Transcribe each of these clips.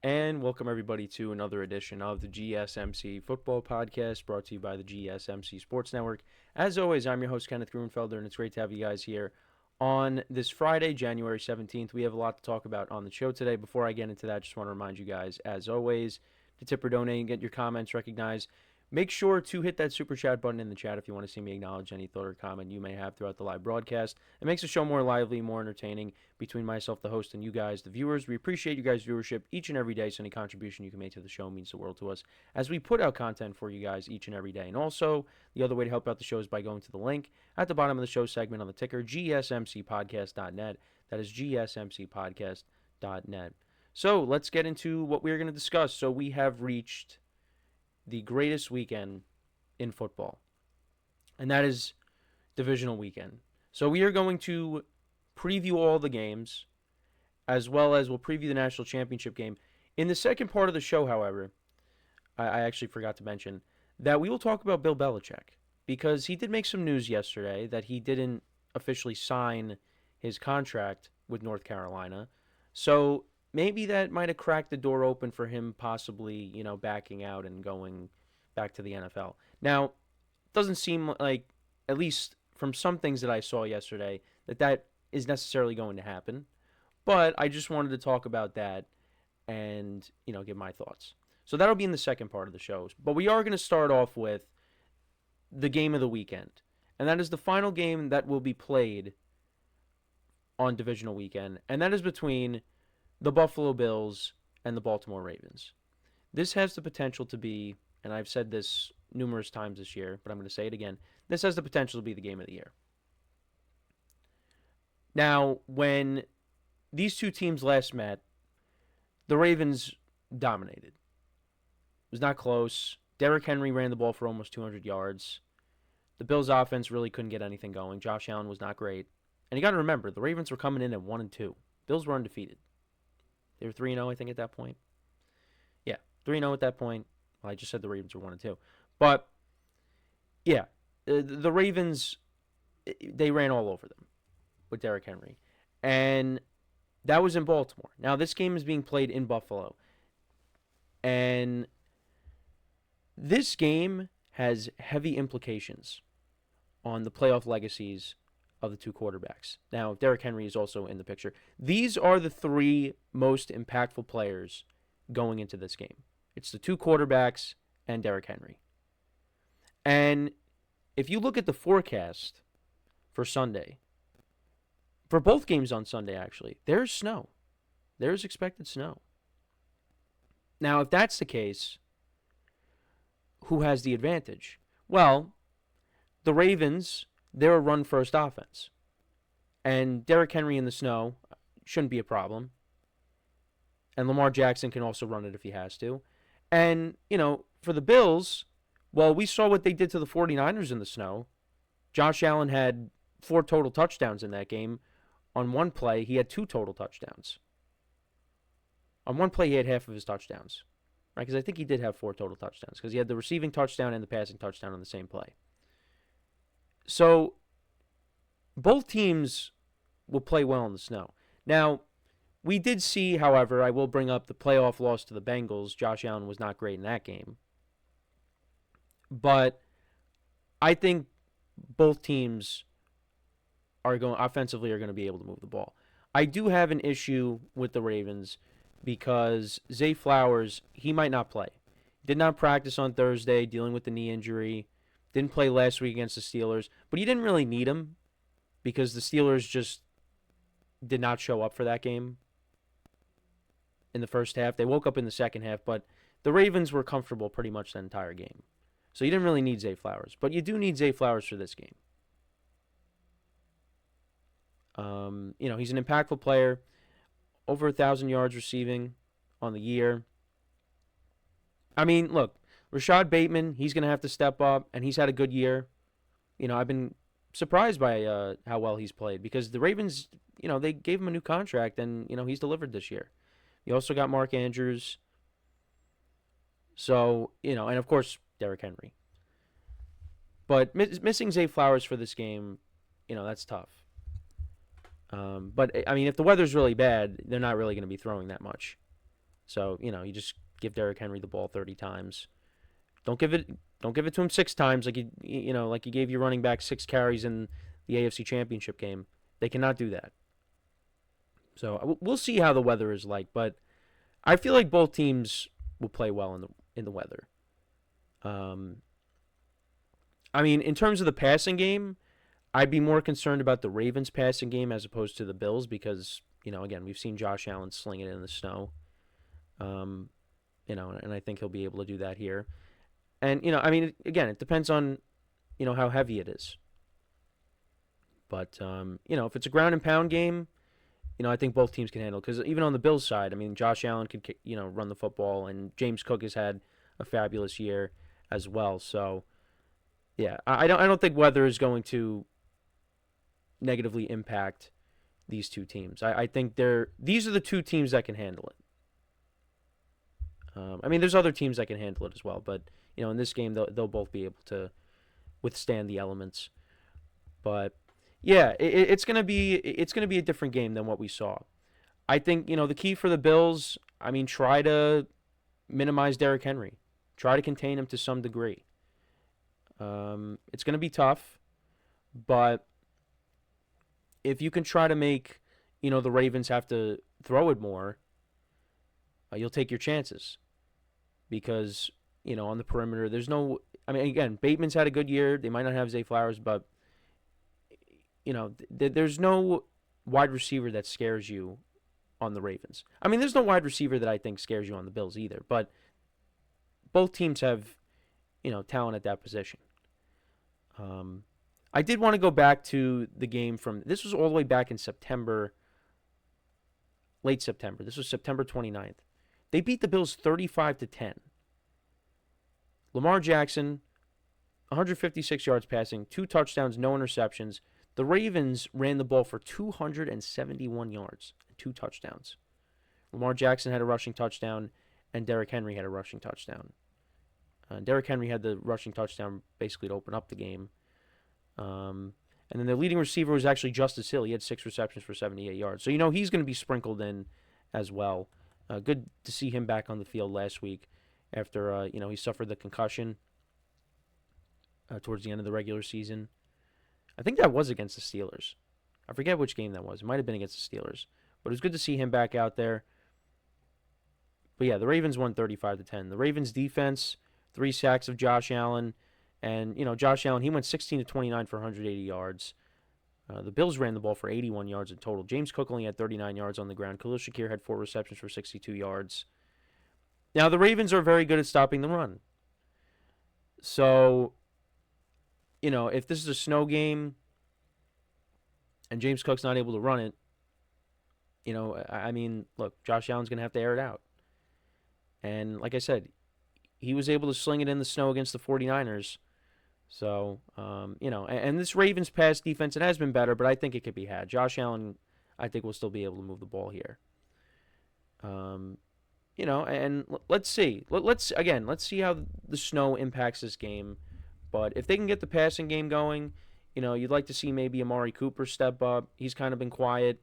And welcome everybody to another edition of the GSMC Football Podcast, brought to you by the GSMC Sports Network. As always, I'm your host, Kenneth Gruenfelder, and it's great to have you guys here on this Friday, January 17th. We have a lot to talk about on the show today. Before I get into that, just want to remind you guys, as always, to tip or donate and get your comments recognized. Make sure to hit that super chat button in the chat if you want to see me acknowledge any thought or comment you may have throughout the live broadcast. It makes the show more lively, more entertaining between myself, the host, and you guys, the viewers. We appreciate you guys' viewership each and every day, so any contribution you can make to the show means the world to us as we put out content for you guys each and every day. And also, the other way to help out the show is by going to the link at the bottom of the show segment on the ticker, GSMCPodcast.net. That is GSMCPodcast.net. So let's get into what we're going to discuss. So we have reached the greatest weekend in football, and that is divisional weekend. So we are going to preview all the games, as well as we'll preview the national championship game. In the second part of the show, however, I actually forgot to mention that we will talk about Bill Belichick, because he did make some news yesterday that he didn't officially sign his contract with North Carolina. So maybe that might have cracked the door open for him possibly, backing out and going back to the NFL. Now, it doesn't seem like, at least from some things that I saw yesterday, that is necessarily going to happen. But I just wanted to talk about that and, give my thoughts. So that'll be in the second part of the show. But we are going to start off with the game of the weekend. And that is the final game that will be played on divisional weekend. And that is between the Buffalo Bills and the Baltimore Ravens. This has the potential to be, and I've said this numerous times this year, but I'm going to say it again, this has the potential to be the game of the year. Now, when these two teams last met, the Ravens dominated. It was not close. Derrick Henry ran the ball for almost 200 yards. The Bills' offense really couldn't get anything going. Josh Allen was not great. And you got to remember, the Ravens were coming in at 1-2. Bills were undefeated. They were 3-0, I think, at that point. Yeah, 3-0 at that point. Well, I just said the Ravens were 1-2. But, yeah, the Ravens, they ran all over them with Derrick Henry. And that was in Baltimore. Now, this game is being played in Buffalo. And this game has heavy implications on the playoff legacies of the two quarterbacks. Now, Derrick Henry is also in the picture. These are the three most impactful players going into this game. It's the two quarterbacks and Derrick Henry. And if you look at the forecast for Sunday, for both games on Sunday, actually, there's snow. There's expected snow. Now, if that's the case, who has the advantage? Well, the Ravens, they're a run-first offense. And Derrick Henry in the snow shouldn't be a problem. And Lamar Jackson can also run it if he has to. And, for the Bills, well, we saw what they did to the 49ers in the snow. Josh Allen had 4 total touchdowns in that game. On one play, he had 2 total touchdowns. On one play, he had half of his touchdowns. Right? Because I think he did have 4 total touchdowns. Because he had the receiving touchdown and the passing touchdown on the same play. So, both teams will play well in the snow. Now, we did see, however, I will bring up the playoff loss to the Bengals. Josh Allen was not great in that game. But I think both teams offensively are going to be able to move the ball. I do have an issue with the Ravens because Zay Flowers, he might not play. Did not practice on Thursday, dealing with the knee injury. Didn't play last week against the Steelers. But you didn't really need him because the Steelers just did not show up for that game in the first half. They woke up in the second half, but the Ravens were comfortable pretty much the entire game. So you didn't really need Zay Flowers. But you do need Zay Flowers for this game. He's an impactful player. Over 1,000 yards receiving on the year. I mean, look, Rashad Bateman, he's going to have to step up, and he's had a good year. I've been surprised by how well he's played because the Ravens, they gave him a new contract, and, he's delivered this year. You also got Mark Andrews. So, and of course, Derrick Henry. But missing Zay Flowers for this game, that's tough. But, I mean, if the weather's really bad, they're not really going to be throwing that much. So, you just give Derrick Henry the ball 30 times. Don't give it to him 6 times like you gave your running back 6 carries in the AFC Championship game. They cannot do that. So, we'll see how the weather is like, but I feel like both teams will play well in the weather. I mean, in terms of the passing game, I'd be more concerned about the Ravens passing game as opposed to the Bills because, again, we've seen Josh Allen sling it in the snow. And I think he'll be able to do that here. And, I mean, again, it depends on, how heavy it is. But, if it's a ground and pound game, I think both teams can handle it. Because even on the Bills side, I mean, Josh Allen could, run the football, and James Cook has had a fabulous year as well. So, yeah, I don't think weather is going to negatively impact these two teams. I think these are the two teams that can handle it. I mean, there's other teams that can handle it as well, but in this game they'll both be able to withstand the elements. But yeah, it's gonna be a different game than what we saw. I think the key for the Bills. I mean, try to minimize Derrick Henry, try to contain him to some degree. It's gonna be tough, but if you can try to make the Ravens have to throw it more, you'll take your chances. Because, on the perimeter, there's no... I mean, again, Bateman's had a good year. They might not have Zay Flowers, but, there's no wide receiver that scares you on the Ravens. I mean, there's no wide receiver that I think scares you on the Bills either. But both teams have, talent at that position. I did want to go back to the game from... This was all the way back in September, late September. This was September 29th. They beat the Bills 35-10. Lamar Jackson, 156 yards passing, 2 touchdowns, no interceptions. The Ravens ran the ball for 271 yards and 2 touchdowns. Lamar Jackson had a rushing touchdown, and Derrick Henry had a rushing touchdown. Derrick Henry had the rushing touchdown basically to open up the game. And then their leading receiver was actually Justice Hill. He had 6 receptions for 78 yards. So, he's going to be sprinkled in as well. Good to see him back on the field last week after, he suffered the concussion towards the end of the regular season. I think that was against the Steelers. I forget which game that was. It might have been against the Steelers. But it was good to see him back out there. But yeah, the Ravens won 35-10. The Ravens defense, 3 sacks of Josh Allen. And, Josh Allen, he went 16-29 for 180 yards. The Bills ran the ball for 81 yards in total. James Cook only had 39 yards on the ground. Khalil Shakir had 4 receptions for 62 yards. Now, the Ravens are very good at stopping the run. So, if this is a snow game and James Cook's not able to run it, I mean, look, Josh Allen's going to have to air it out. And like I said, he was able to sling it in the snow against the 49ers. So, and this Ravens pass defense, it has been better, but I think it could be had. Josh Allen, I think, will still be able to move the ball here. And let's see. Let's see how the snow impacts this game. But if they can get the passing game going, you'd like to see maybe Amari Cooper step up. He's kind of been quiet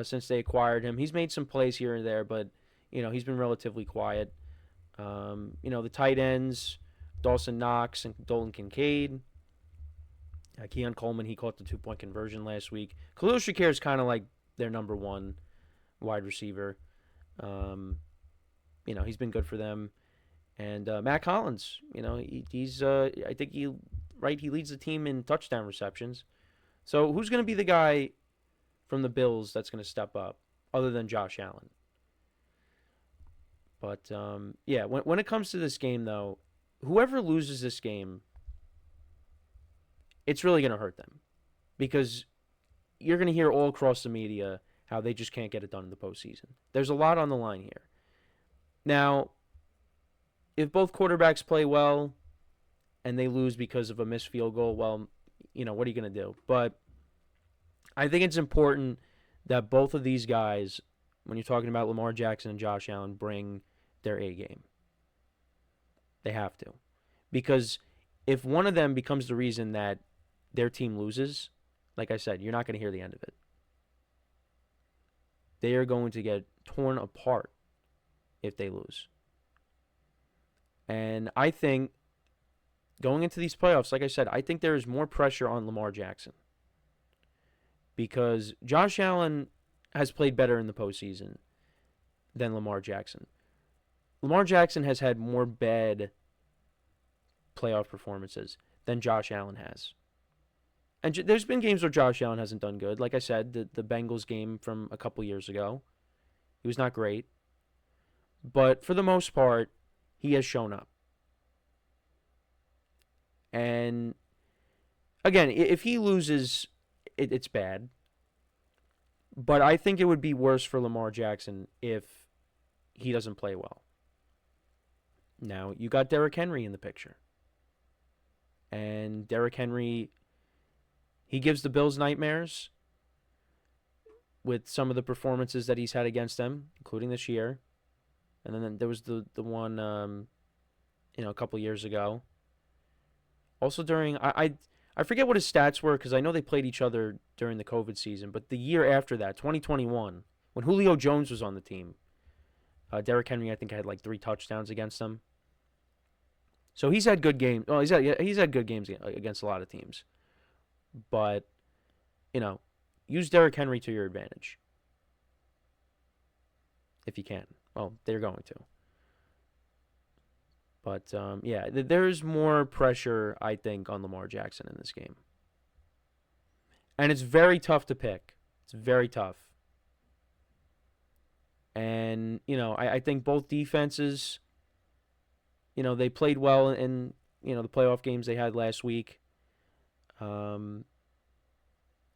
since they acquired him. He's made some plays here and there, but, he's been relatively quiet. The tight ends, Dawson Knox and Dalton Kincaid. Keon Coleman, he caught the 2-point conversion last week. Khalil Shakir is kind of like their number 1 wide receiver. He's been good for them. And Matt Collins, he's I think he leads the team in touchdown receptions. So who's going to be the guy from the Bills that's going to step up other than Josh Allen? But yeah, when it comes to this game though, whoever loses this game, it's really going to hurt them because you're going to hear all across the media how they just can't get it done in the postseason. There's a lot on the line here. Now, if both quarterbacks play well and they lose because of a missed field goal, well, what are you going to do? But I think it's important that both of these guys, when you're talking about Lamar Jackson and Josh Allen, bring their A game. They have to. Because if one of them becomes the reason that their team loses, like I said, you're not going to hear the end of it. They are going to get torn apart if they lose. And I think going into these playoffs, like I said, I think there is more pressure on Lamar Jackson. Because Josh Allen has played better in the postseason than Lamar Jackson. Lamar Jackson has had more bad playoff performances than Josh Allen has. And there's been games where Josh Allen hasn't done good. Like I said, the Bengals game from a couple years ago, he was not great. But for the most part, he has shown up. And again, if he loses, it's bad. But I think it would be worse for Lamar Jackson if he doesn't play well. Now, you got Derrick Henry in the picture. And Derrick Henry, he gives the Bills nightmares with some of the performances that he's had against them, including this year. And then there was the one, a couple years ago. Also during, I forget what his stats were because I know they played each other during the COVID season. But the year after that, 2021, when Julio Jones was on the team, Derrick Henry, I think, had like 3 touchdowns against them. So he's had good games. Well, he's had good games against a lot of teams. But, use Derrick Henry to your advantage. If you can. Well, they're going to. But, there's more pressure, I think, on Lamar Jackson in this game. And it's very tough to pick. It's very tough. And, I think both defenses, they played well in, the playoff games they had last week.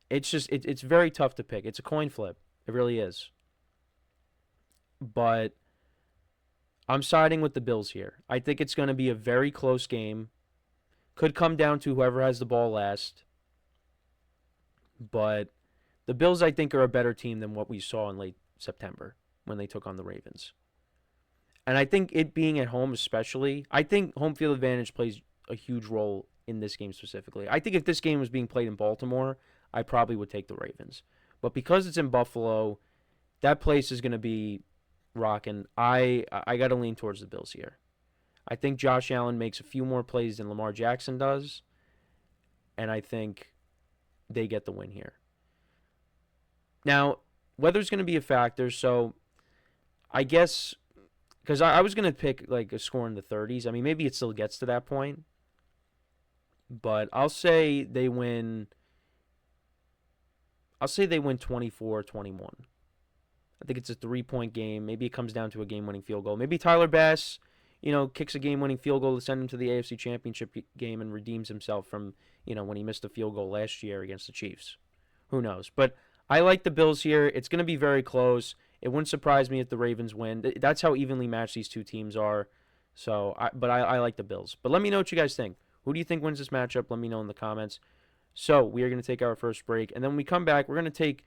It's just, it's very tough to pick. It's a coin flip. It really is. But I'm siding with the Bills here. I think it's going to be a very close game. Could come down to whoever has the ball last. But the Bills, I think, are a better team than what we saw in late September when they took on the Ravens. And I think it being at home especially, I think home field advantage plays a huge role in this game specifically. I think if this game was being played in Baltimore, I probably would take the Ravens. But because it's in Buffalo, that place is going to be rocking. I got to lean towards the Bills here. I think Josh Allen makes a few more plays than Lamar Jackson does, and I think they get the win here. Now, weather's going to be a factor, so I guess, because I was going to pick like a score in the 30s. I mean, maybe it still gets to that point, but I'll say they win 24-21. I think it's a 3-point game. Maybe it comes down to a game-winning field goal. Maybe Tyler Bass, kicks a game-winning field goal to send him to the AFC Championship game and redeems himself from, when he missed a field goal last year against the Chiefs. Who knows? But I like the Bills here. It's going to be very close. It wouldn't surprise me if the Ravens win. That's how evenly matched these two teams are. So, I like the Bills. But let me know what you guys think. Who do you think wins this matchup? Let me know in the comments. So, we are going to take our first break. And then when we come back, we're going to take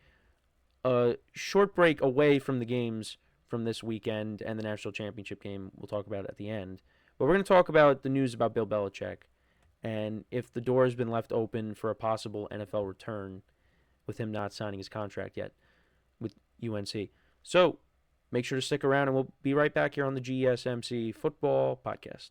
a short break away from the games from this weekend and the national championship game. We'll talk about it at the end. But we're going to talk about the news about Bill Belichick and if the door has been left open for a possible NFL return with him not signing his contract yet with UNC. So make sure to stick around, and we'll be right back here on the GSMC Football Podcast.